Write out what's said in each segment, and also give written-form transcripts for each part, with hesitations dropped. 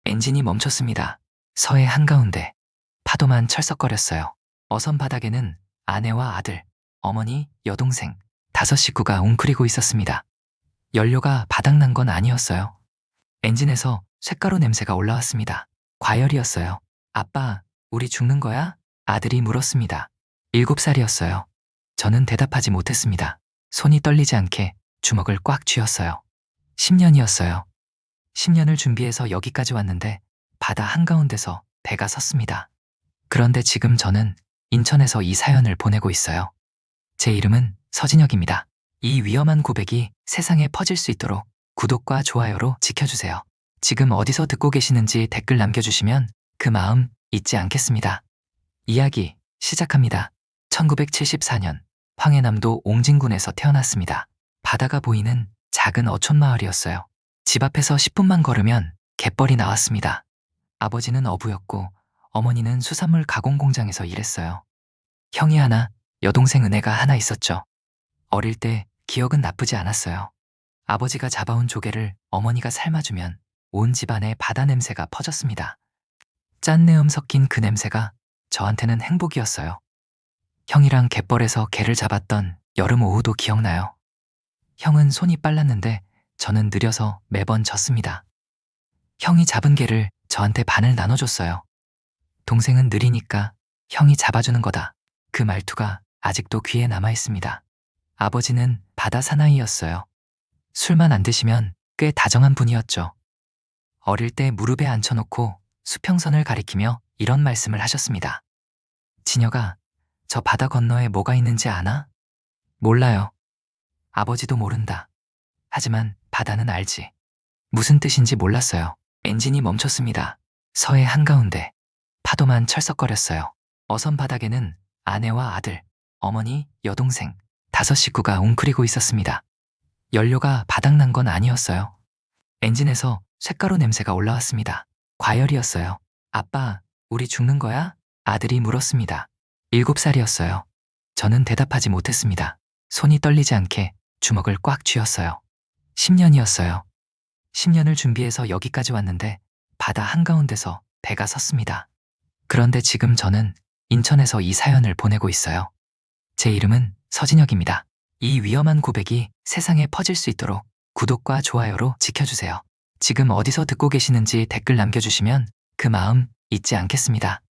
엔진이 멈췄습니다. 서해 한가운데 파도만 철썩거렸어요. 어선 바닥에는 아내와 아들, 어머니, 여동생, 5식구가 웅크리고 있었습니다. 연료가 바닥난 건 아니었어요. 엔진에서 쇳가루 냄새가 올라왔습니다. 과열이었어요. 아빠, 우리 죽는 거야? 아들이 물었습니다. 7살이었어요. 저는 대답하지 못했습니다. 손이 떨리지 않게 주먹을 꽉 쥐었어요. 10년이었어요. 10년을 준비해서 여기까지 왔는데 바다 한가운데서 배가 섰습니다. 그런데 지금 저는 인천에서 이 사연을 보내고 있어요. 제 이름은 서진혁입니다. 이 위험한 고백이 세상에 퍼질 수 있도록 구독과 좋아요로 지켜주세요. 지금 어디서 듣고 계시는지 댓글 남겨주시면 그 마음 잊지 않겠습니다. 이야기 시작합니다. 1974년 황해남도 옹진군에서 태어났습니다. 바다가 보이는 작은 어촌 마을이었어요. 집 앞에서 10분만 걸으면 갯벌이 나왔습니다. 아버지는 어부였고 어머니는 수산물 가공 공장에서 일했어요. 형이 하나, 여동생 은혜가 하나 있었죠. 어릴 때 기억은 나쁘지 않았어요. 아버지가 잡아온 조개를 어머니가 삶아주면 온 집안에 바다 냄새가 퍼졌습니다. 짠내음 섞인 그 냄새가 저한테는 행복이었어요. 형이랑 갯벌에서 게를 잡았던 여름 오후도 기억나요. 형은 손이 빨랐는데 저는 느려서 매번 졌습니다. 형이 잡은 게를 저한테 반을 나눠줬어요. 동생은 느리니까 형이 잡아주는 거다. 그 말투가 아직도 귀에 남아있습니다. 아버지는 바다 사나이였어요. 술만 안 드시면 꽤 다정한 분이었죠. 어릴 때 무릎에 앉혀놓고 수평선을 가리키며 이런 말씀을 하셨습니다. 진혁아, 저 바다 건너에 뭐가 있는지 아나? 몰라요. 아버지도 모른다. 하지만 바다는 알지. 무슨 뜻인지 몰랐어요. 엔진이 멈췄습니다. 서해 한가운데 파도만 철썩거렸어요. 어선 바닥에는 아내와 아들, 어머니, 여동생, 5식구가 웅크리고 있었습니다. 연료가 바닥난 건 아니었어요. 엔진에서 쇳가루 냄새가 올라왔습니다. 과열이었어요. 아빠, 우리 죽는 거야? 아들이 물었습니다. 7살이었어요. 저는 대답하지 못했습니다. 손이 떨리지 않게 주먹을 꽉 쥐었어요. 10년이었어요. 10년을 준비해서 여기까지 왔는데 바다 한가운데서 배가 섰습니다. 그런데 지금 저는 인천에서 이 사연을 보내고 있어요. 제 이름은 서진혁입니다. 이 위험한 고백이 세상에 퍼질 수 있도록 구독과 좋아요로 지켜주세요. 지금 어디서 듣고 계시는지 댓글 남겨주시면 그 마음 잊지 않겠습니다.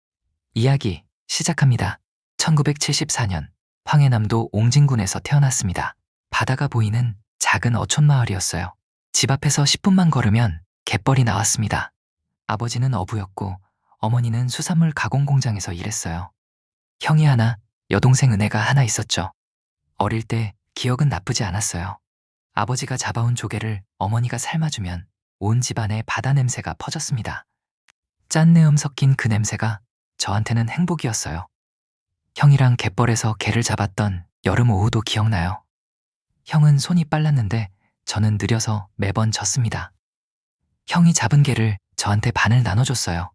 이야기 시작합니다. 1974년 황해남도 옹진군에서 태어났습니다. 바다가 보이는 작은 어촌 마을이었어요. 집 앞에서 10분만 걸으면 갯벌이 나왔습니다. 아버지는 어부였고 어머니는 수산물 가공 공장에서 일했어요. 형이 하나, 여동생 은혜가 하나 있었죠. 어릴 때 기억은 나쁘지 않았어요. 아버지가 잡아온 조개를 어머니가 삶아주면 온 집안에 바다 냄새가 퍼졌습니다. 짠내음 섞인 그 냄새가 저한테는 행복이었어요. 형이랑 갯벌에서 게를 잡았던 여름 오후도 기억나요. 형은 손이 빨랐는데 저는 느려서 매번 졌습니다. 형이 잡은 게를 저한테 반을 나눠줬어요.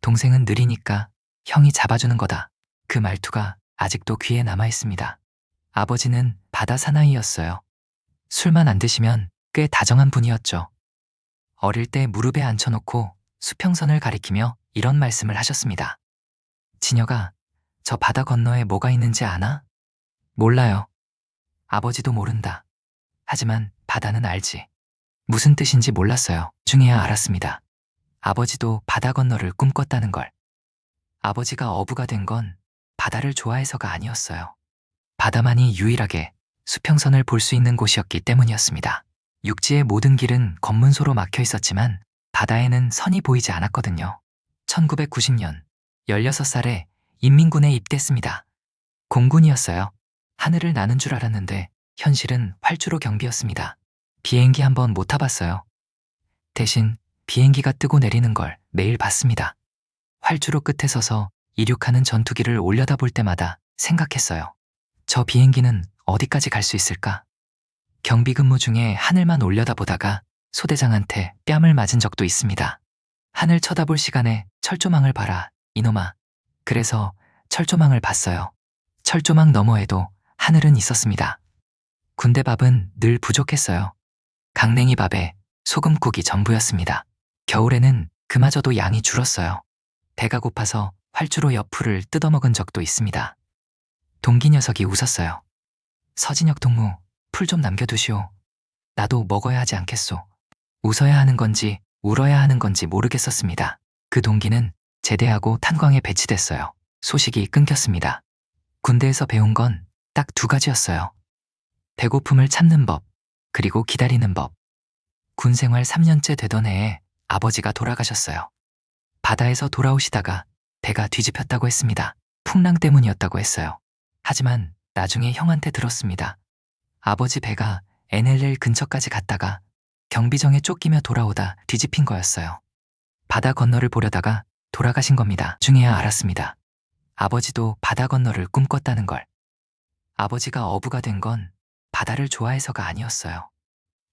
동생은 느리니까 형이 잡아주는 거다. 그 말투가 아직도 귀에 남아있습니다. 아버지는 바다 사나이였어요. 술만 안 드시면 꽤 다정한 분이었죠. 어릴 때 무릎에 앉혀놓고 수평선을 가리키며 이런 말씀을 하셨습니다. 진혁아, 저 바다 건너에 뭐가 있는지 아나? 몰라요. 아버지도 모른다. 하지만 바다는 알지. 무슨 뜻인지 몰랐어요. 중에야 알았습니다. 아버지도 바다 건너를 꿈꿨다는 걸. 아버지가 어부가 된 건 바다를 좋아해서가 아니었어요. 바다만이 유일하게 수평선을 볼 수 있는 곳이었기 때문이었습니다. 육지의 모든 길은 검문소로 막혀 있었지만 바다에는 선이 보이지 않았거든요. 1990년 16살에 인민군에 입대했습니다. 공군이었어요. 하늘을 나는 줄 알았는데 현실은 활주로 경비였습니다. 비행기 한번 못 타봤어요. 대신 비행기가 뜨고 내리는 걸 매일 봤습니다. 활주로 끝에 서서 이륙하는 전투기를 올려다볼 때마다 생각했어요. 저 비행기는 어디까지 갈 수 있을까? 경비 근무 중에 하늘만 올려다보다가 소대장한테 뺨을 맞은 적도 있습니다. 하늘 쳐다볼 시간에 철조망을 봐라, 이놈아. 그래서 철조망을 봤어요. 철조망 너머에도 하늘은 있었습니다. 군대 밥은 늘 부족했어요. 강냉이 밥에 소금국이 전부였습니다. 겨울에는 그마저도 양이 줄었어요. 배가 고파서 활주로 옆풀을 뜯어먹은 적도 있습니다. 동기 녀석이 웃었어요. 서진혁 동무, 풀 좀 남겨두시오. 나도 먹어야 하지 않겠소. 웃어야 하는 건지 울어야 하는 건지 모르겠었습니다. 그 동기는 제대하고 탄광에 배치됐어요. 소식이 끊겼습니다. 군대에서 배운 건 딱 두 가지였어요. 배고픔을 참는 법, 그리고 기다리는 법. 군 생활 3년째 되던 해에 아버지가 돌아가셨어요. 바다에서 돌아오시다가 배가 뒤집혔다고 했습니다. 풍랑 때문이었다고 했어요. 하지만 나중에 형한테 들었습니다. 아버지 배가 NLL 근처까지 갔다가 경비정에 쫓기며 돌아오다 뒤집힌 거였어요. 바다 건너를 보려다가 돌아가신 겁니다. 중에야 알았습니다. 아버지도 바다 건너를 꿈꿨다는 걸. 아버지가 어부가 된 건 바다를 좋아해서가 아니었어요.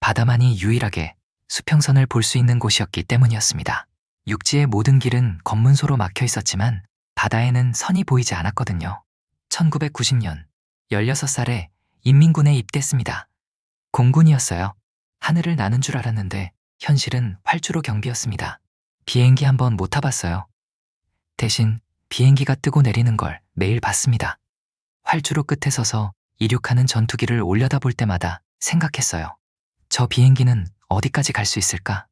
바다만이 유일하게 수평선을 볼 수 있는 곳이었기 때문이었습니다. 육지의 모든 길은 검문소로 막혀 있었지만 바다에는 선이 보이지 않았거든요. 1990년 16살에 인민군에 입대했습니다. 공군이었어요. 하늘을 나는 줄 알았는데 현실은 활주로 경비였습니다. 비행기 한번 못 타봤어요. 대신 비행기가 뜨고 내리는 걸 매일 봤습니다. 활주로 끝에 서서 이륙하는 전투기를 올려다볼 때마다 생각했어요. 저 비행기는 어디까지 갈 수 있을까?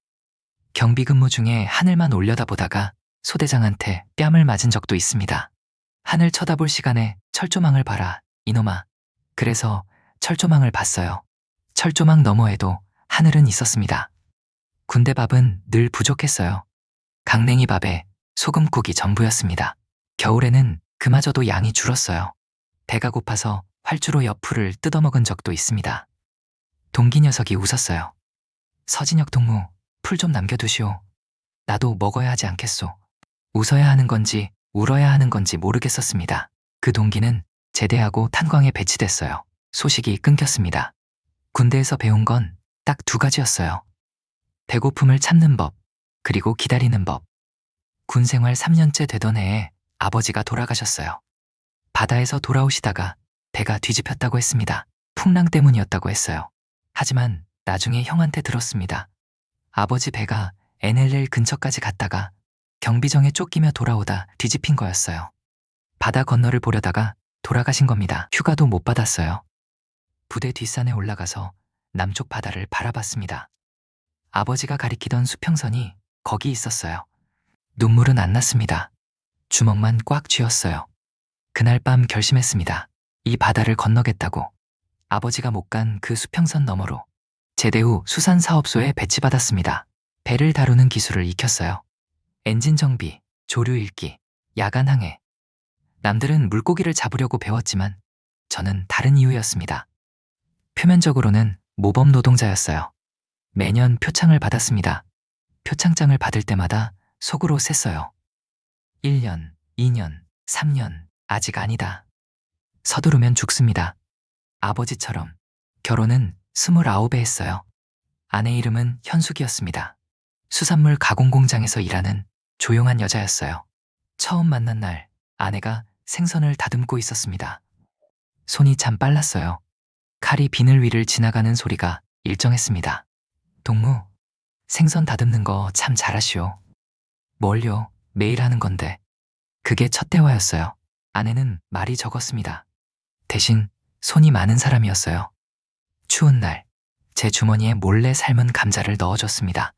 경비 근무 중에 하늘만 올려다보다가 소대장한테 뺨을 맞은 적도 있습니다. 하늘 쳐다볼 시간에 철조망을 봐라, 이놈아. 그래서 철조망을 봤어요. 철조망 너머에도 하늘은 있었습니다. 군대 밥은 늘 부족했어요. 강냉이 밥에 소금국이 전부였습니다. 겨울에는 그마저도 양이 줄었어요. 배가 고파서 활주로 옆풀을 뜯어먹은 적도 있습니다. 동기 녀석이 웃었어요. 서진혁 동무, 풀 좀 남겨두시오. 나도 먹어야 하지 않겠소. 웃어야 하는 건지 울어야 하는 건지 모르겠었습니다. 그 동기는 제대하고 탄광에 배치됐어요. 소식이 끊겼습니다. 군대에서 배운 건 딱 두 가지였어요. 배고픔을 참는 법, 그리고 기다리는 법. 군 생활 3년째 되던 해에 아버지가 돌아가셨어요. 바다에서 돌아오시다가 배가 뒤집혔다고 했습니다. 풍랑 때문이었다고 했어요. 하지만 나중에 형한테 들었습니다. 아버지 배가 NLL 근처까지 갔다가 경비정에 쫓기며 돌아오다 뒤집힌 거였어요. 바다 건너를 보려다가 돌아가신 겁니다. 휴가도 못 받았어요. 부대 뒷산에 올라가서 남쪽 바다를 바라봤습니다. 아버지가 가리키던 수평선이 거기 있었어요. 눈물은 안 났습니다. 주먹만 꽉 쥐었어요. 그날 밤 결심했습니다. 이 바다를 건너겠다고. 아버지가 못 간 그 수평선 너머로 제대 후 수산사업소에 배치받았습니다. 배를 다루는 기술을 익혔어요. 엔진 정비, 조류 읽기, 야간 항해. 남들은 물고기를 잡으려고 배웠지만 저는 다른 이유였습니다. 표면적으로는 모범 노동자였어요. 매년 표창을 받았습니다. 표창장을 받을 때마다 속으로 셌어요. 1년, 2년, 3년, 아직 아니다. 서두르면 죽습니다. 아버지처럼 결혼은 29에 했어요. 아내 이름은 현숙이었습니다. 수산물 가공 공장에서 일하는 조용한 여자였어요. 처음 만난 날 아내가 생선을 다듬고 있었습니다. 손이 참 빨랐어요. 칼이 비늘 위를 지나가는 소리가 일정했습니다. 동무, 생선 다듬는 거 참 잘하시오. 뭘요? 매일 하는 건데. 그게 첫 대화였어요. 아내는 말이 적었습니다. 대신 손이 많은 사람이었어요. 추운 날, 제 주머니에 몰래 삶은 감자를 넣어줬습니다.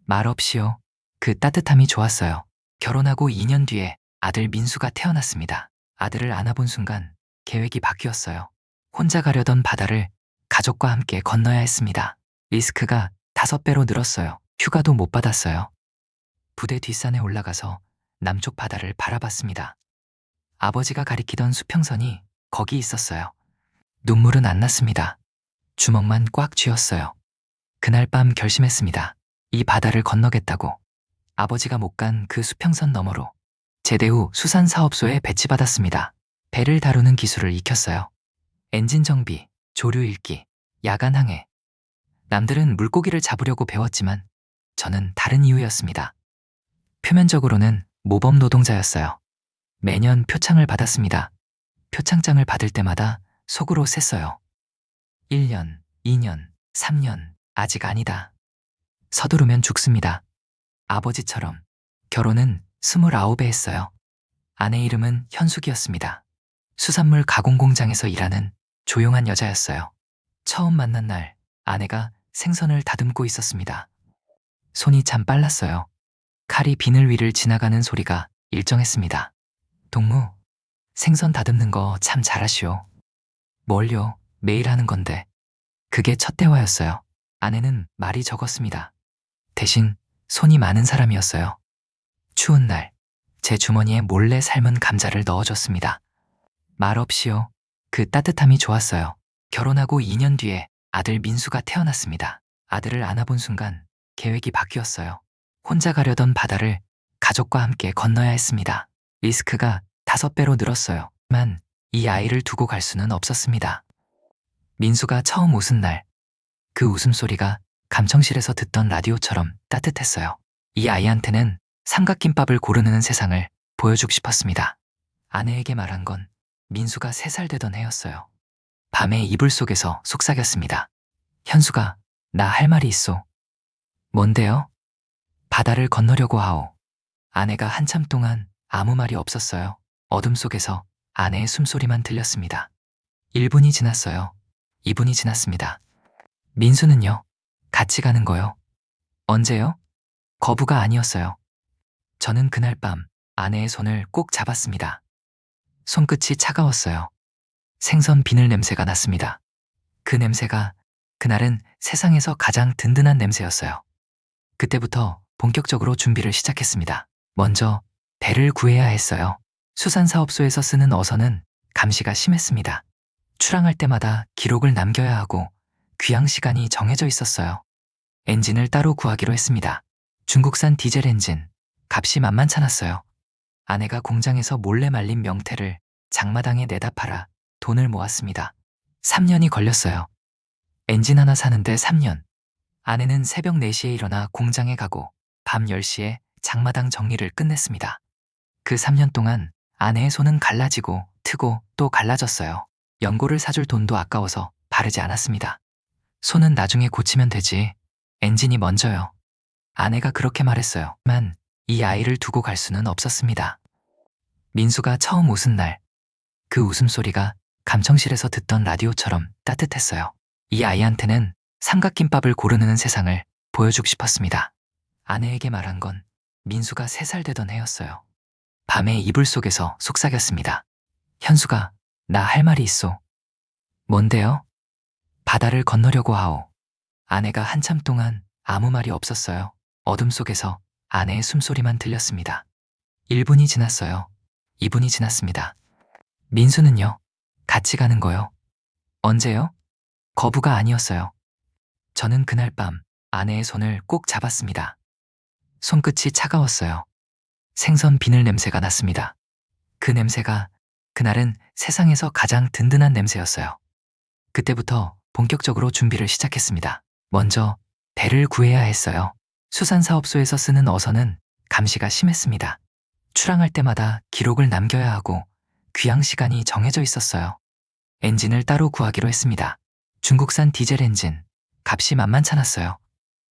말 없이요. 그 따뜻함이 좋았어요. 결혼하고 2년 뒤에 아들 민수가 태어났습니다. 아들을 안아본 순간 계획이 바뀌었어요. 혼자 가려던 바다를 가족과 함께 건너야 했습니다. 리스크가 5배로 늘었어요. 휴가도 못 받았어요. 부대 뒷산에 올라가서 남쪽 바다를 바라봤습니다. 아버지가 가리키던 수평선이 거기 있었어요. 눈물은 안 났습니다. 주먹만 꽉 쥐었어요. 그날 밤 결심했습니다. 이 바다를 건너겠다고. 아버지가 못 간 그 수평선 너머로 제대 후 수산사업소에 배치받았습니다. 배를 다루는 기술을 익혔어요. 엔진 정비, 조류 읽기, 야간 항해. 남들은 물고기를 잡으려고 배웠지만 저는 다른 이유였습니다. 표면적으로는 모범 노동자였어요. 매년 표창을 받았습니다. 표창장을 받을 때마다 속으로 셌어요. 1년, 2년, 3년, 아직 아니다. 서두르면 죽습니다. 아버지처럼. 결혼은 29에 했어요. 아내 이름은 현숙이었습니다. 수산물 가공 공장에서 일하는 조용한 여자였어요. 처음 만난 날 아내가 생선을 다듬고 있었습니다. 손이 참 빨랐어요. 칼이 비늘 위를 지나가는 소리가 일정했습니다. 동무, 생선 다듬는 거 참 잘하시오. 뭘요? 매일 하는 건데. 그게 첫 대화였어요. 아내는 말이 적었습니다. 대신 손이 많은 사람이었어요. 추운 날, 제 주머니에 몰래 삶은 감자를 넣어줬습니다. 말 없이요. 그 따뜻함이 좋았어요. 결혼하고 2년 뒤에 아들 민수가 태어났습니다. 아들을 안아본 순간 계획이 바뀌었어요. 혼자 가려던 바다를 가족과 함께 건너야 했습니다. 리스크가 5배로 늘었어요. 하지만 이 아이를 두고 갈 수는 없었습니다. 민수가 처음 웃은 날, 그 웃음소리가 감청실에서 듣던 라디오처럼 따뜻했어요. 이 아이한테는 삼각김밥을 고르는 세상을 보여주고 싶었습니다. 아내에게 말한 건 민수가 3살 되던 해였어요. 밤에 이불 속에서 속삭였습니다. 현수가, 나 할 말이 있어. 뭔데요? 바다를 건너려고 하오. 아내가 한참 동안 아무 말이 없었어요. 어둠 속에서 아내의 숨소리만 들렸습니다. 1분이 지났어요. 2분이 지났습니다. 민수는요? 같이 가는 거요. 언제요? 거부가 아니었어요. 저는 그날 밤 아내의 손을 꼭 잡았습니다. 손끝이 차가웠어요. 생선 비늘 냄새가 났습니다. 그 냄새가 그날은 세상에서 가장 든든한 냄새였어요. 그때부터 본격적으로 준비를 시작했습니다. 먼저 배를 구해야 했어요. 수산사업소에서 쓰는 어선은 감시가 심했습니다. 출항할 때마다 기록을 남겨야 하고 귀향 시간이 정해져 있었어요. 엔진을 따로 구하기로 했습니다. 중국산 디젤 엔진, 값이 만만찮았어요. 아내가 공장에서 몰래 말린 명태를 장마당에 내다 팔아 돈을 모았습니다. 3년이 걸렸어요. 엔진 하나 사는데 3년. 아내는 새벽 4시에 일어나 공장에 가고 밤 10시에 장마당 정리를 끝냈습니다. 그 3년 동안 아내의 손은 갈라지고 트고 또 갈라졌어요. 연고를 사줄 돈도 아까워서 바르지 않았습니다. 손은 나중에 고치면 되지. 엔진이 먼저요. 아내가 그렇게 말했어요. 하지만 이 아이를 두고 갈 수는 없었습니다. 민수가 처음 웃은 날, 그 웃음소리가 감청실에서 듣던 라디오처럼 따뜻했어요. 이 아이한테는 삼각김밥을 고르는 세상을 보여주고 싶었습니다. 아내에게 말한 건 민수가 3살 되던 해였어요. 밤에 이불 속에서 속삭였습니다. 현수가, 나 할 말이 있어. 뭔데요? 바다를 건너려고 하오. 아내가 한참 동안 아무 말이 없었어요. 어둠 속에서 아내의 숨소리만 들렸습니다. 1분이 지났어요. 2분이 지났습니다. 민수는요? 같이 가는 거요. 언제요? 거부가 아니었어요. 저는 그날 밤 아내의 손을 꼭 잡았습니다. 손끝이 차가웠어요. 생선 비늘 냄새가 났습니다. 그 냄새가 그날은 세상에서 가장 든든한 냄새였어요. 그때부터 본격적으로 준비를 시작했습니다. 먼저 배를 구해야 했어요. 수산사업소에서 쓰는 어선은 감시가 심했습니다. 출항할 때마다 기록을 남겨야 하고 귀향 시간이 정해져 있었어요. 엔진을 따로 구하기로 했습니다. 중국산 디젤 엔진, 값이 만만찮았어요.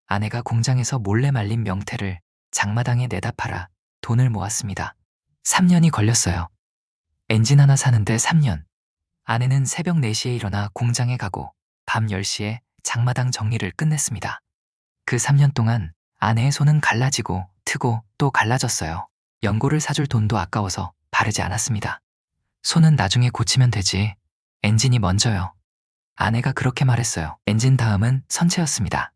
아내가 공장에서 몰래 말린 명태를 장마당에 내다 팔아 돈을 모았습니다. 3년이 걸렸어요. 엔진 하나 사는데 3년. 아내는 새벽 4시에 일어나 공장에 가고 밤 10시에 장마당 정리를 끝냈습니다. 그 3년 동안 아내의 손은 갈라지고 트고 또 갈라졌어요. 연고를 사줄 돈도 아까워서 바르지 않았습니다. 손은 나중에 고치면 되지. 엔진이 먼저요. 아내가 그렇게 말했어요. 엔진 다음은 선체였습니다.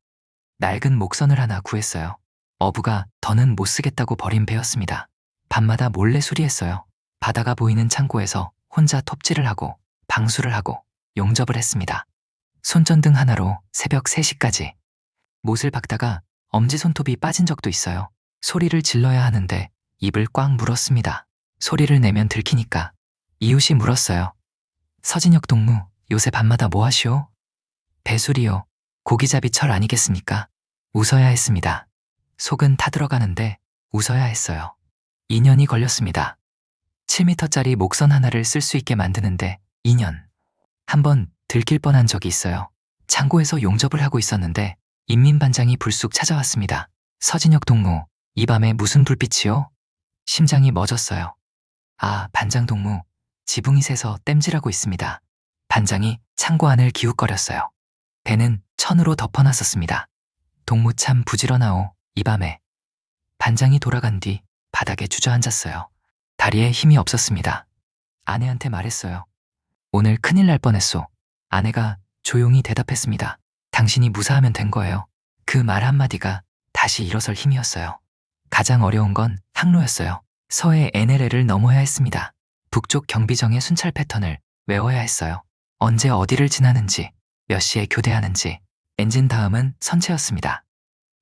낡은 목선을 하나 구했어요. 어부가 더는 못 쓰겠다고 버린 배였습니다. 밤마다 몰래 수리했어요. 바다가 보이는 창고에서 혼자 톱질을 하고 방수를 하고 용접을 했습니다. 손전등 하나로 새벽 3시까지. 못을 박다가 엄지손톱이 빠진 적도 있어요. 소리를 질러야 하는데 입을 꽉 물었습니다. 소리를 내면 들키니까. 이웃이 물었어요. 서진혁 동무, 요새 밤마다 뭐 하시오? 배수리요. 고기잡이 철 아니겠습니까? 웃어야 했습니다. 속은 타들어가는데 웃어야 했어요. 2년이 걸렸습니다. 7m짜리 목선 하나를 쓸 수 있게 만드는데 2년. 한번 들킬 뻔한 적이 있어요. 창고에서 용접을 하고 있었는데 인민반장이 불쑥 찾아왔습니다. 서진혁 동무, 이 밤에 무슨 불빛이요? 심장이 멎었어요. 아, 반장 동무. 지붕이 새서 땜질하고 있습니다. 반장이 창고 안을 기웃거렸어요. 배는 천으로 덮어놨었습니다. 동무 참 부지런하오. 이 밤에. 반장이 돌아간 뒤 바닥에 주저앉았어요. 다리에 힘이 없었습니다. 아내한테 말했어요. 오늘 큰일 날 뻔했소. 아내가 조용히 대답했습니다. 당신이 무사하면 된 거예요. 그 말 한마디가 다시 일어설 힘이었어요. 가장 어려운 건 항로였어요. 서해 NLL을 넘어야 했습니다. 북쪽 경비정의 순찰 패턴을 외워야 했어요. 언제 어디를 지나는지, 몇 시에 교대하는지. 엔진 다음은 선체였습니다.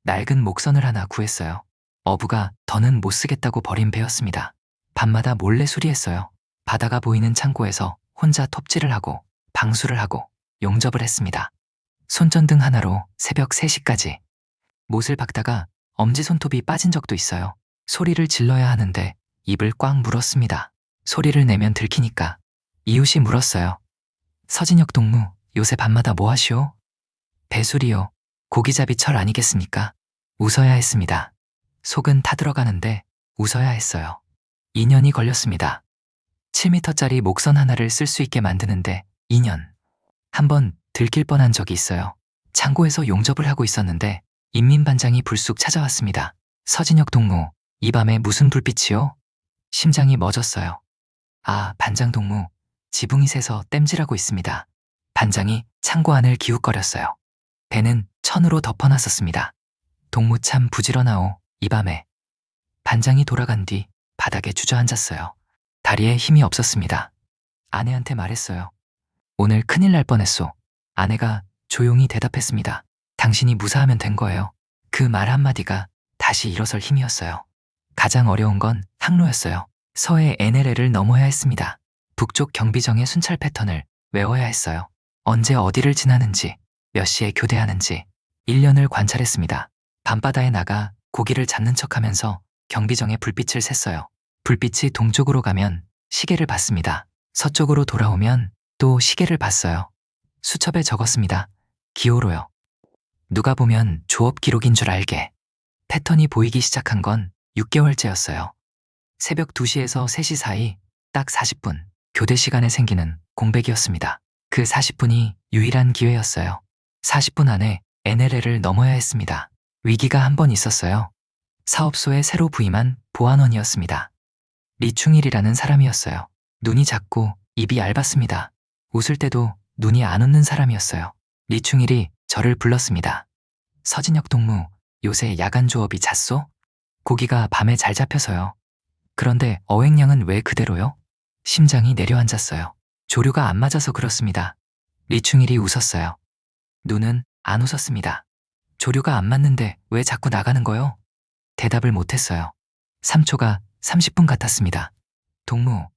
낡은 목선을 하나 구했어요. 어부가 더는 못 쓰겠다고 버린 배였습니다. 밤마다 몰래 수리했어요. 바다가 보이는 창고에서 혼자 톱질을 하고 방수를 하고 용접을 했습니다. 손전등 하나로 새벽 3시까지. 못을 박다가 엄지손톱이 빠진 적도 있어요. 소리를 질러야 하는데 입을 꽉 물었습니다. 소리를 내면 들키니까. 이웃이 물었어요. 서진혁 동무, 요새 밤마다 뭐 하시오? 배수리요. 고기잡이 철 아니겠습니까? 웃어야 했습니다. 속은 타들어가는데 웃어야 했어요. 2년이 걸렸습니다. 7m짜리 목선 하나를 쓸 수 있게 만드는데 2년. 한번 들킬 뻔한 적이 있어요. 창고에서 용접을 하고 있었는데 인민반장이 불쑥 찾아왔습니다. 서진혁 동무, 이 밤에 무슨 불빛이요? 심장이 멎었어요. 아, 반장 동무. 지붕이 새서 땜질하고 있습니다. 반장이 창고 안을 기웃거렸어요. 배는 천으로 덮어놨었습니다. 동무 참 부지런하오. 이 밤에. 반장이 돌아간 뒤 바닥에 주저앉았어요. 다리에 힘이 없었습니다. 아내한테 말했어요. 오늘 큰일 날 뻔했소. 아내가 조용히 대답했습니다. 당신이 무사하면 된 거예요. 그 말 한마디가 다시 일어설 힘이었어요. 가장 어려운 건 항로였어요. 서해 NLL을 넘어야 했습니다. 북쪽 경비정의 순찰 패턴을 외워야 했어요. 언제 어디를 지나는지, 몇 시에 교대하는지 1년을 관찰했습니다. 밤바다에 나가 고기를 잡는 척하면서 경비정의 불빛을 샜어요. 불빛이 동쪽으로 가면 시계를 봤습니다. 서쪽으로 돌아오면 또 시계를 봤어요. 수첩에 적었습니다. 기호로요. 누가 보면 조업 기록인 줄 알게. 패턴이 보이기 시작한 건 6개월째였어요. 새벽 2시에서 3시 사이 딱 40분 교대 시간에 생기는 공백이었습니다. 그 40분이 유일한 기회였어요. 40분 안에 NLL을 넘어야 했습니다. 위기가 한 번 있었어요. 사업소에 새로 부임한 보안원이었습니다. 리충일이라는 사람이었어요. 눈이 작고 입이 얇았습니다. 웃을 때도 눈이 안 웃는 사람이었어요. 리충일이 저를 불렀습니다. 서진혁 동무, 요새 야간 조업이 잦소? 고기가 밤에 잘 잡혀서요. 그런데 어획량은 왜 그대로요? 심장이 내려앉았어요. 조류가 안 맞아서 그렇습니다. 리충일이 웃었어요. 눈은 안 웃었습니다. 조류가 안 맞는데 왜 자꾸 나가는 거요? 대답을 못했어요. 3초가 30분 같았습니다. 동무,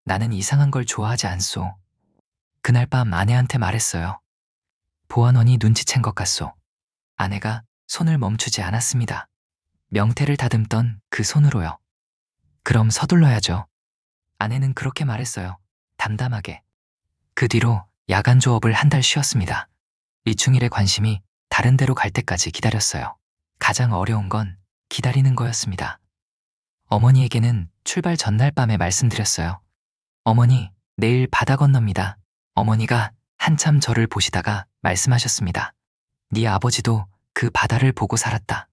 나는 이상한 걸 좋아하지 않소. 그날 밤 아내한테 말했어요. 보안원이 눈치챈 것 같소. 아내가 손을 멈추지 않았습니다. 명태를 다듬던 그 손으로요. 그럼 서둘러야죠. 아내는 그렇게 말했어요. 담담하게. 그 뒤로 야간 조업을 한 달 쉬었습니다. 리충일의 관심이 다른 데로 갈 때까지 기다렸어요. 가장 어려운 건 기다리는 거였습니다. 어머니에게는 출발 전날 밤에 말씀드렸어요. 어머니, 내일 바다 건넙니다. 어머니가 한참 저를 보시다가 말씀하셨습니다. 네 아버지도 그 바다를 보고 살았다.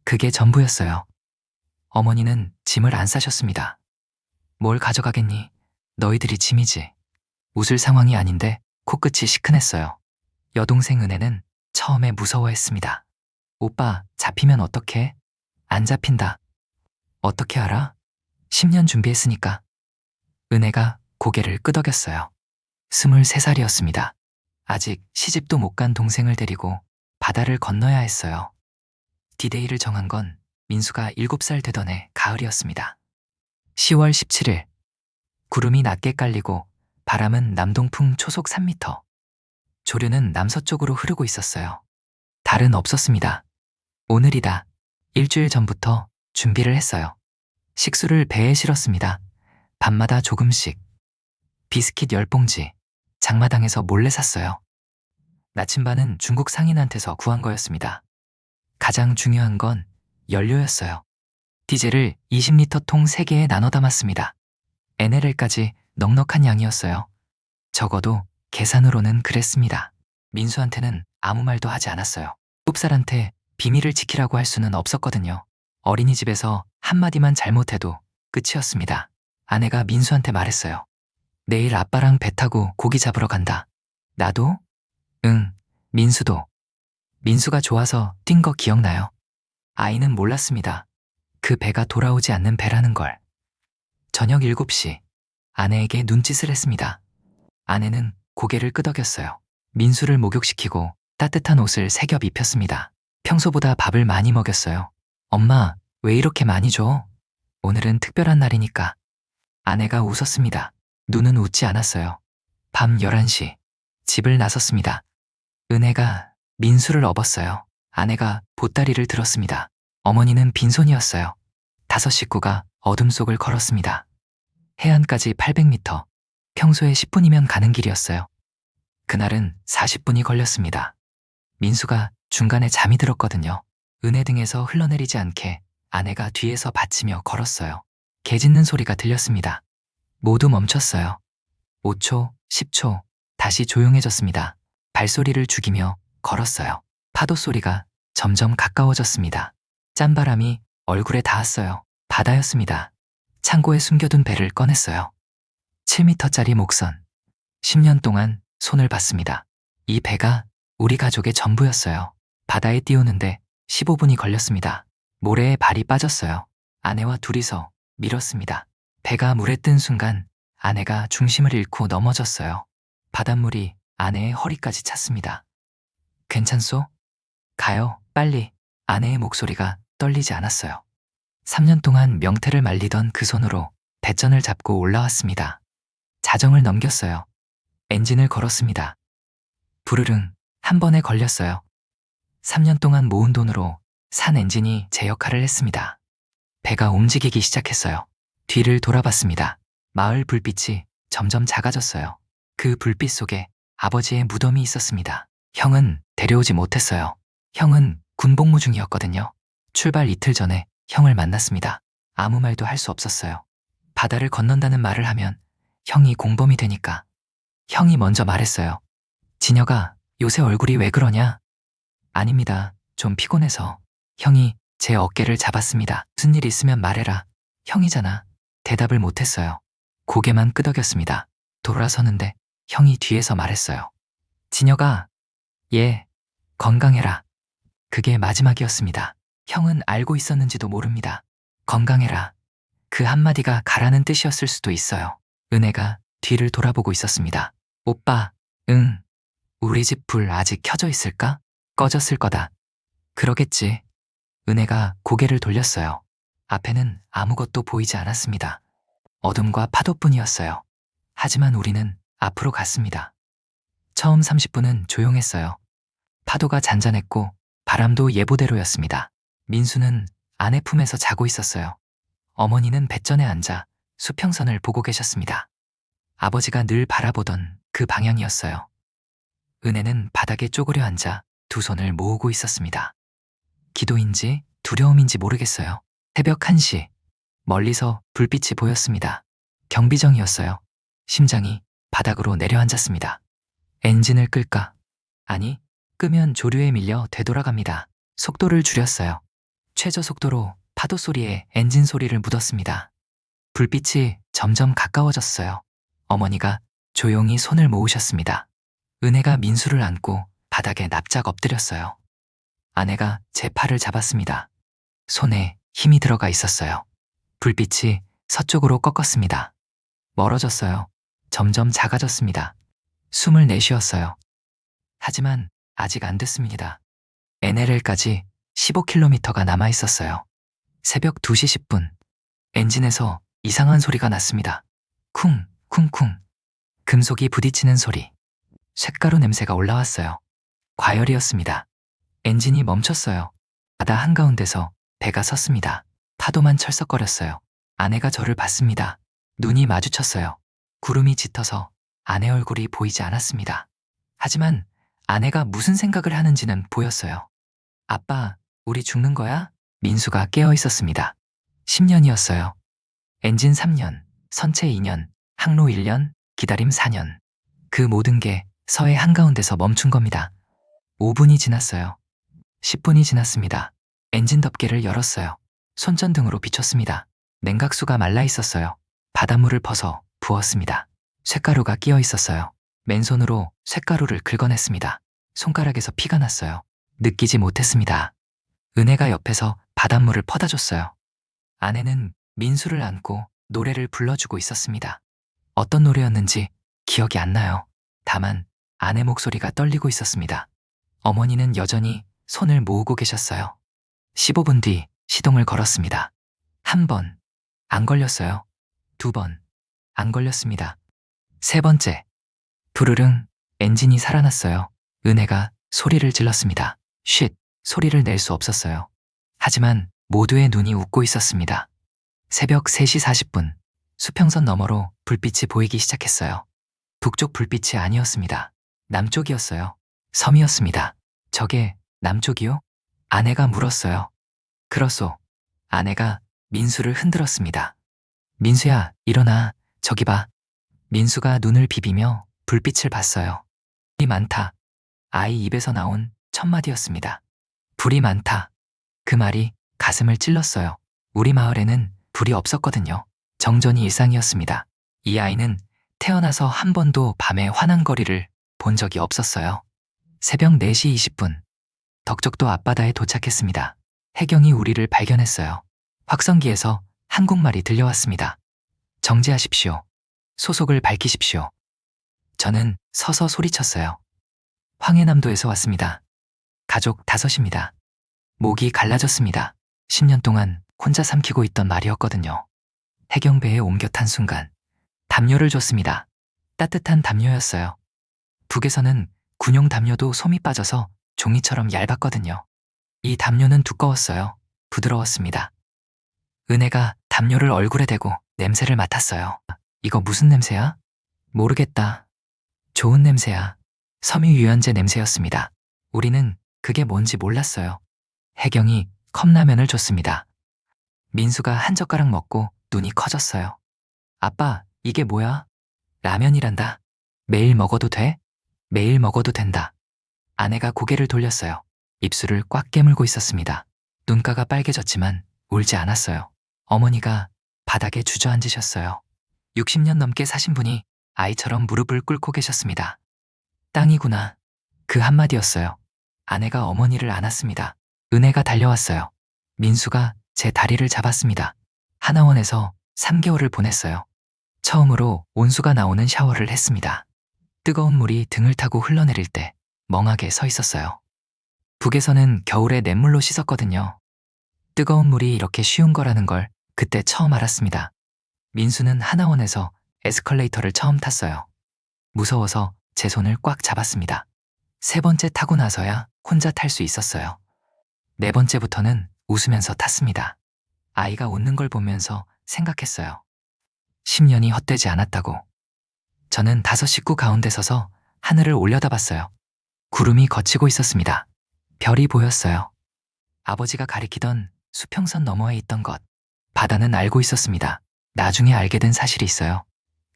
그게 전부였어요. 어머니는 짐을 안 싸셨습니다. 뭘 가져가겠니? 너희들이 짐이지. 웃을 상황이 아닌데 코끝이 시큰했어요. 여동생 은혜는 처음에 무서워했습니다. 오빠, 잡히면 어떡해? 안 잡힌다. 어떻게 알아? 10년 준비했으니까. 은혜가 고개를 끄덕였어요. 23살이었습니다. 아직 시집도 못 간 동생을 데리고 바다를 건너야 했어요. 디데이를 정한 건 민수가 7살 되던 해 가을이었습니다. 10월 17일. 구름이 낮게 깔리고 바람은 남동풍 초속 3m. 조류는 남서쪽으로 흐르고 있었어요. 달은 없었습니다. 오늘이다. 일주일 전부터 준비를 했어요. 식수를 배에 실었습니다. 밤마다 조금씩. 비스킷 10봉지. 장마당에서 몰래 샀어요. 나침반은 중국 상인한테서 구한 거였습니다. 가장 중요한 건 연료였어요. 디젤을 20리터 통 3개에 나눠 담았습니다. NLL까지 넉넉한 양이었어요. 적어도 계산으로는 그랬습니다. 민수한테는 아무 말도 하지 않았어요. 7살한테 비밀을 지키라고 할 수는 없었거든요. 어린이집에서 한마디만 잘못해도 끝이었습니다. 아내가 민수한테 말했어요. 내일 아빠랑 배 타고 고기 잡으러 간다. 나도? 응, 민수도. 민수가 좋아서 뛴 거 기억나요? 아이는 몰랐습니다. 그 배가 돌아오지 않는 배라는 걸. 저녁 7시 아내에게 눈짓을 했습니다. 아내는 고개를 끄덕였어요. 민수를 목욕시키고 따뜻한 옷을 세 겹 입혔습니다. 평소보다 밥을 많이 먹였어요. 엄마, 왜 이렇게 많이 줘? 오늘은 특별한 날이니까. 아내가 웃었습니다. 눈은 웃지 않았어요. 밤 11시 집을 나섰습니다. 은혜가 민수를 업었어요. 아내가 보따리를 들었습니다. 어머니는 빈손이었어요. 5 식구가 어둠 속을 걸었습니다. 해안까지 800m, 평소에 10분이면 가는 길이었어요. 그날은 40분이 걸렸습니다. 민수가 중간에 잠이 들었거든요. 은혜 등에서 흘러내리지 않게 아내가 뒤에서 받치며 걸었어요. 개 짖는 소리가 들렸습니다. 모두 멈췄어요. 5초, 10초, 다시 조용해졌습니다. 발소리를 죽이며 걸었어요. 파도 소리가 점점 가까워졌습니다. 짠바람이 얼굴에 닿았어요. 바다였습니다. 창고에 숨겨둔 배를 꺼냈어요. 7m짜리 목선. 10년 동안 손을 봤습니다. 이 배가 우리 가족의 전부였어요. 바다에 띄우는데 15분이 걸렸습니다. 모래에 발이 빠졌어요. 아내와 둘이서 밀었습니다. 배가 물에 뜬 순간 아내가 중심을 잃고 넘어졌어요. 바닷물이 아내의 허리까지 찼습니다. 괜찮소? 가요, 빨리. 아내의 목소리가 떨리지 않았어요. 3년 동안 명태를 말리던 그 손으로 배전을 잡고 올라왔습니다. 자정을 넘겼어요. 엔진을 걸었습니다. 부르릉 한 번에 걸렸어요. 3년 동안 모은 돈으로 산 엔진이 제 역할을 했습니다. 배가 움직이기 시작했어요. 뒤를 돌아봤습니다. 마을 불빛이 점점 작아졌어요. 그 불빛 속에 아버지의 무덤이 있었습니다. 형은 데려오지 못했어요. 형은 군복무 중이었거든요. 출발 이틀 전에 형을 만났습니다. 아무 말도 할 수 없었어요. 바다를 건넌다는 말을 하면 형이 공범이 되니까. 형이 먼저 말했어요. 진혁아, 요새 얼굴이 왜 그러냐? 아닙니다. 좀 피곤해서. 형이 제 어깨를 잡았습니다. 무슨 일 있으면 말해라. 형이잖아. 대답을 못했어요. 고개만 끄덕였습니다. 돌아서는데 형이 뒤에서 말했어요. 진혁아, 예, 건강해라. 그게 마지막이었습니다. 형은 알고 있었는지도 모릅니다. 건강해라. 그 한마디가 가라는 뜻이었을 수도 있어요. 은혜가 뒤를 돌아보고 있었습니다. 오빠, 응. 우리 집 불 아직 켜져 있을까? 꺼졌을 거다. 그러겠지. 은혜가 고개를 돌렸어요. 앞에는 아무것도 보이지 않았습니다. 어둠과 파도뿐이었어요. 하지만 우리는 앞으로 갔습니다. 처음 30분은 조용했어요. 파도가 잔잔했고 바람도 예보대로였습니다. 민수는 아내 품에서 자고 있었어요. 어머니는 뱃전에 앉아 수평선을 보고 계셨습니다. 아버지가 늘 바라보던 그 방향이었어요. 은혜는 바닥에 쪼그려 앉아 두 손을 모으고 있었습니다. 기도인지 두려움인지 모르겠어요. 새벽 1시, 멀리서 불빛이 보였습니다. 경비정이었어요. 심장이 바닥으로 내려앉았습니다. 엔진을 끌까? 아니, 끄면 조류에 밀려 되돌아갑니다. 속도를 줄였어요. 최저 속도로 파도 소리에 엔진 소리를 묻었습니다. 불빛이 점점 가까워졌어요. 어머니가 조용히 손을 모으셨습니다. 은혜가 민수를 안고 바닥에 납작 엎드렸어요. 아내가 제 팔을 잡았습니다. 손에 힘이 들어가 있었어요. 불빛이 서쪽으로 꺾었습니다. 멀어졌어요. 점점 작아졌습니다. 숨을 내쉬었어요. 하지만 아직 안 됐습니다. NLL까지 15km가 남아 있었어요. 새벽 2시 10분, 엔진에서 이상한 소리가 났습니다. 쿵, 쿵쿵. 금속이 부딪히는 소리. 쇳가루 냄새가 올라왔어요. 과열이었습니다. 엔진이 멈췄어요. 바다 한가운데서 배가 섰습니다. 파도만 철썩거렸어요. 아내가 저를 봤습니다. 눈이 마주쳤어요. 구름이 짙어서 아내 얼굴이 보이지 않았습니다. 하지만 아내가 무슨 생각을 하는지는 보였어요. 아빠, 우리 죽는 거야? 민수가 깨어 있었습니다. 10년이었어요. 엔진 3년, 선체 2년, 항로 1년, 기다림 4년. 그 모든 게 서해 한가운데서 멈춘 겁니다. 5분이 지났어요. 10분이 지났습니다. 엔진 덮개를 열었어요. 손전등으로 비췄습니다. 냉각수가 말라 있었어요. 바닷물을 퍼서 부었습니다. 쇳가루가 끼어 있었어요. 맨손으로 쇳가루를 긁어냈습니다. 손가락에서 피가 났어요. 느끼지 못했습니다. 은혜가 옆에서 바닷물을 퍼다 줬어요. 아내는 민수를 안고 노래를 불러주고 있었습니다. 어떤 노래였는지 기억이 안 나요. 다만 아내 목소리가 떨리고 있었습니다. 어머니는 여전히 손을 모으고 계셨어요. 15분 뒤 시동을 걸었습니다. 1번, 안 걸렸어요. 2번, 안 걸렸습니다. 3번째, 부르릉, 엔진이 살아났어요. 은혜가 소리를 질렀습니다. 쉿, 소리를 낼 수 없었어요. 하지만 모두의 눈이 웃고 있었습니다. 새벽 3시 40분, 수평선 너머로 불빛이 보이기 시작했어요. 북쪽 불빛이 아니었습니다. 남쪽이었어요. 섬이었습니다. 저게 남쪽이요? 아내가 물었어요. 그렇소. 아내가 민수를 흔들었습니다. 민수야, 일어나. 저기 봐. 민수가 눈을 비비며 불빛을 봤어요. 불이 많다. 아이 입에서 나온 첫 마디였습니다. 불이 많다. 그 말이 가슴을 찔렀어요. 우리 마을에는 불이 없었거든요. 정전이 일상이었습니다. 이 아이는 태어나서 한 번도 밤에 화난거리를 본 적이 없었어요. 새벽 4시 20분, 덕적도 앞바다에 도착했습니다. 해경이 우리를 발견했어요. 확성기에서 한국말이 들려왔습니다. 정지하십시오. 소속을 밝히십시오. 저는 서서 소리쳤어요. 황해남도에서 왔습니다. 가족 5입니다. 목이 갈라졌습니다. 10년 동안 혼자 삼키고 있던 말이었거든요. 해경배에 옮겨 탄 순간 담요를 줬습니다. 따뜻한 담요였어요. 북에서는 군용 담요도 솜이 빠져서 종이처럼 얇았거든요. 이 담요는 두꺼웠어요. 부드러웠습니다. 은혜가 담요를 얼굴에 대고 냄새를 맡았어요. 이거 무슨 냄새야? 모르겠다. 좋은 냄새야. 섬유유연제 냄새였습니다. 우리는 그게 뭔지 몰랐어요. 해경이 컵라면을 줬습니다. 민수가 한 젓가락 먹고 눈이 커졌어요. 아빠, 이게 뭐야? 라면이란다. 매일 먹어도 돼? 매일 먹어도 된다. 아내가 고개를 돌렸어요. 입술을 꽉 깨물고 있었습니다. 눈가가 빨개졌지만 울지 않았어요. 어머니가 바닥에 주저앉으셨어요. 60년 넘게 사신 분이 아이처럼 무릎을 꿇고 계셨습니다. 땅이구나. 그 한마디였어요. 아내가 어머니를 안았습니다. 은혜가 달려왔어요. 민수가 제 다리를 잡았습니다. 하나원에서 3개월을 보냈어요. 처음으로 온수가 나오는 샤워를 했습니다. 뜨거운 물이 등을 타고 흘러내릴 때 멍하게 서 있었어요. 북에서는 겨울에 냇물로 씻었거든요. 뜨거운 물이 이렇게 쉬운 거라는 걸 그때 처음 알았습니다. 민수는 하나원에서 에스컬레이터를 처음 탔어요. 무서워서 제 손을 꽉 잡았습니다. 3번째 타고 나서야 혼자 탈 수 있었어요. 4번째부터는 웃으면서 탔습니다. 아이가 웃는 걸 보면서 생각했어요. 10년이 헛되지 않았다고. 저는 5 식구 가운데 서서 하늘을 올려다봤어요. 구름이 걷히고 있었습니다. 별이 보였어요. 아버지가 가리키던 수평선 너머에 있던 것. 바다는 알고 있었습니다. 나중에 알게 된 사실이 있어요.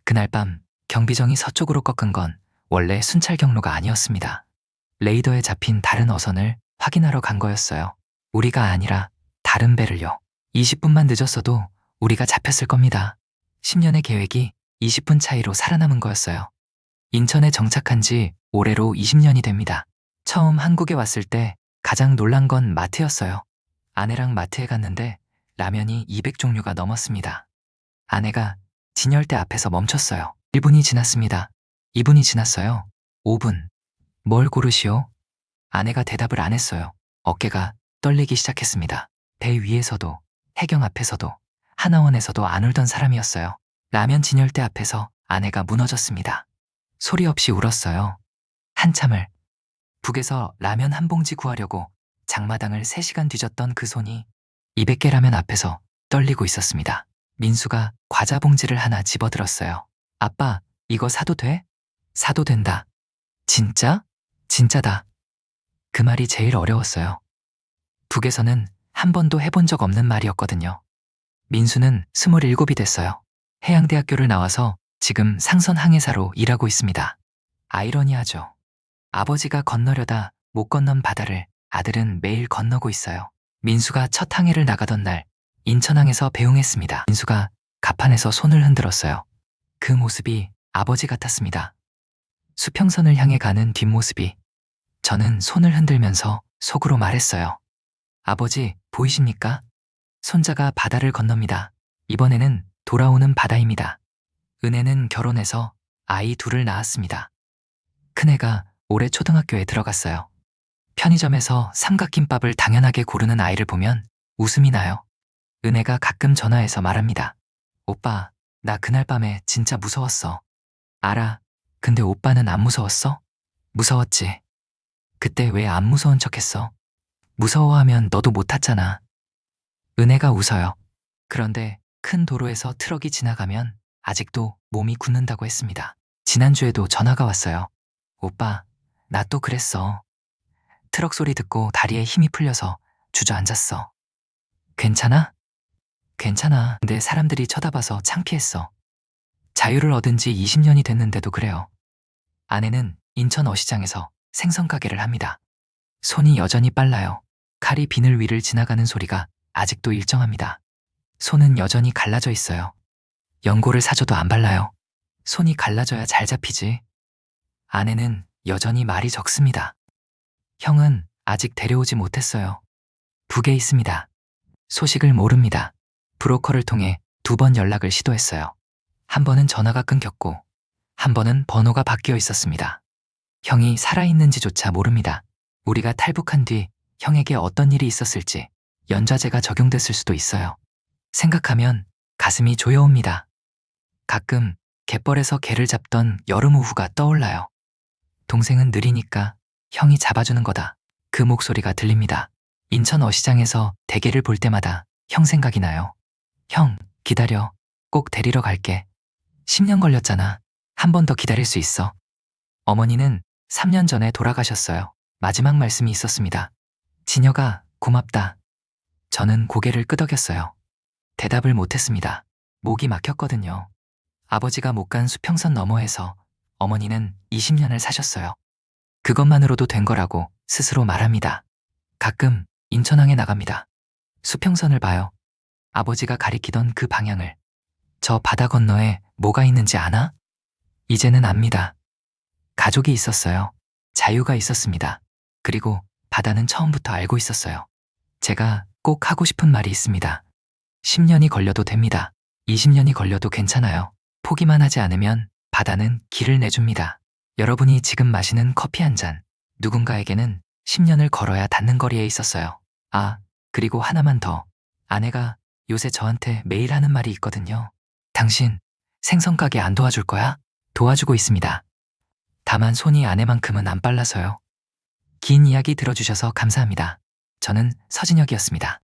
그날 밤 경비정이 서쪽으로 꺾은 건 원래 순찰 경로가 아니었습니다. 레이더에 잡힌 다른 어선을 확인하러 간 거였어요. 우리가 아니라 다른 배를요. 20분만 늦었어도 우리가 잡혔을 겁니다. 10년의 계획이 20분 차이로 살아남은 거였어요. 인천에 정착한 지 올해로 20년이 됩니다. 처음 한국에 왔을 때 가장 놀란 건 마트였어요. 아내랑 마트에 갔는데 라면이 200종류가 넘었습니다. 아내가 진열대 앞에서 멈췄어요. 1분이 지났습니다. 2분이 지났어요. 5분. 뭘 고르시오? 아내가 대답을 안 했어요. 어깨가 떨리기 시작했습니다. 배 위에서도, 해경 앞에서도, 하나원에서도 안 울던 사람이었어요. 라면 진열대 앞에서 아내가 무너졌습니다. 소리 없이 울었어요. 한참을. 북에서 라면 한 봉지 구하려고 장마당을 3시간 뒤졌던 그 손이 200개 라면 앞에서 떨리고 있었습니다. 민수가 과자 봉지를 하나 집어들었어요. 아빠, 이거 사도 돼? 사도 된다. 진짜? 진짜다. 그 말이 제일 어려웠어요. 북에서는 한 번도 해본 적 없는 말이었거든요. 민수는 27이 됐어요. 해양대학교를 나와서 지금 상선 항해사로 일하고 있습니다. 아이러니하죠. 아버지가 건너려다 못 건넌 바다를 아들은 매일 건너고 있어요. 민수가 첫 항해를 나가던 날 인천항에서 배웅했습니다. 민수가 갑판에서 손을 흔들었어요. 그 모습이 아버지 같았습니다. 수평선을 향해 가는 뒷모습이. 저는 손을 흔들면서 속으로 말했어요. 아버지, 보이십니까? 손자가 바다를 건넙니다. 이번에는 돌아오는 바다입니다. 은혜는 결혼해서 아이 둘을 낳았습니다. 큰애가 올해 초등학교에 들어갔어요. 편의점에서 삼각김밥을 당연하게 고르는 아이를 보면 웃음이 나요. 은혜가 가끔 전화해서 말합니다. 오빠, 나 그날 밤에 진짜 무서웠어. 알아. 근데 오빠는 안 무서웠어? 무서웠지. 그때 왜 안 무서운 척했어? 무서워하면 너도 못 탔잖아. 은혜가 웃어요. 그런데 큰 도로에서 트럭이 지나가면 아직도 몸이 굳는다고 했습니다. 지난주에도 전화가 왔어요. 오빠, 나 또 그랬어. 트럭 소리 듣고 다리에 힘이 풀려서 주저앉았어. 괜찮아? 괜찮아. 근데 사람들이 쳐다봐서 창피했어. 자유를 얻은 지 20년이 됐는데도 그래요. 아내는 인천 어시장에서 생선 가게를 합니다. 손이 여전히 빨라요. 칼이 비늘 위를 지나가는 소리가 아직도 일정합니다. 손은 여전히 갈라져 있어요. 연고를 사줘도 안 발라요. 손이 갈라져야 잘 잡히지. 아내는 여전히 말이 적습니다. 형은 아직 데려오지 못했어요. 북에 있습니다. 소식을 모릅니다. 브로커를 통해 2번 연락을 시도했어요. 한 번은 전화가 끊겼고 한 번은 번호가 바뀌어 있었습니다. 형이 살아있는지조차 모릅니다. 우리가 탈북한 뒤 형에게 어떤 일이 있었을지 연좌제가 적용됐을 수도 있어요. 생각하면 가슴이 조여옵니다. 가끔 갯벌에서 개를 잡던 여름 오후가 떠올라요. 동생은 느리니까 형이 잡아주는 거다. 그 목소리가 들립니다. 인천 어시장에서 대게를 볼 때마다 형 생각이 나요. 형, 기다려. 꼭 데리러 갈게. 10년 걸렸잖아. 한 번 더 기다릴 수 있어. 어머니는 3년 전에 돌아가셨어요. 마지막 말씀이 있었습니다. 진혁아, 고맙다. 저는 고개를 끄덕였어요. 대답을 못했습니다. 목이 막혔거든요. 아버지가 못 간 수평선 너머에서 어머니는 20년을 사셨어요. 그것만으로도 된 거라고 스스로 말합니다. 가끔 인천항에 나갑니다. 수평선을 봐요. 아버지가 가리키던 그 방향을. 저 바다 건너에 뭐가 있는지 아나? 이제는 압니다. 가족이 있었어요. 자유가 있었습니다. 그리고 바다는 처음부터 알고 있었어요. 제가 꼭 하고 싶은 말이 있습니다. 10년이 걸려도 됩니다. 20년이 걸려도 괜찮아요. 포기만 하지 않으면 바다는 길을 내줍니다. 여러분이 지금 마시는 커피 한 잔, 누군가에게는 10년을 걸어야 닿는 거리에 있었어요. 아, 그리고 하나만 더. 아내가 요새 저한테 매일 하는 말이 있거든요. 당신 생선 가게 안 도와줄 거야? 도와주고 있습니다. 다만 손이 아내만큼은 안 빨라서요. 긴 이야기 들어주셔서 감사합니다. 저는 서진혁이었습니다.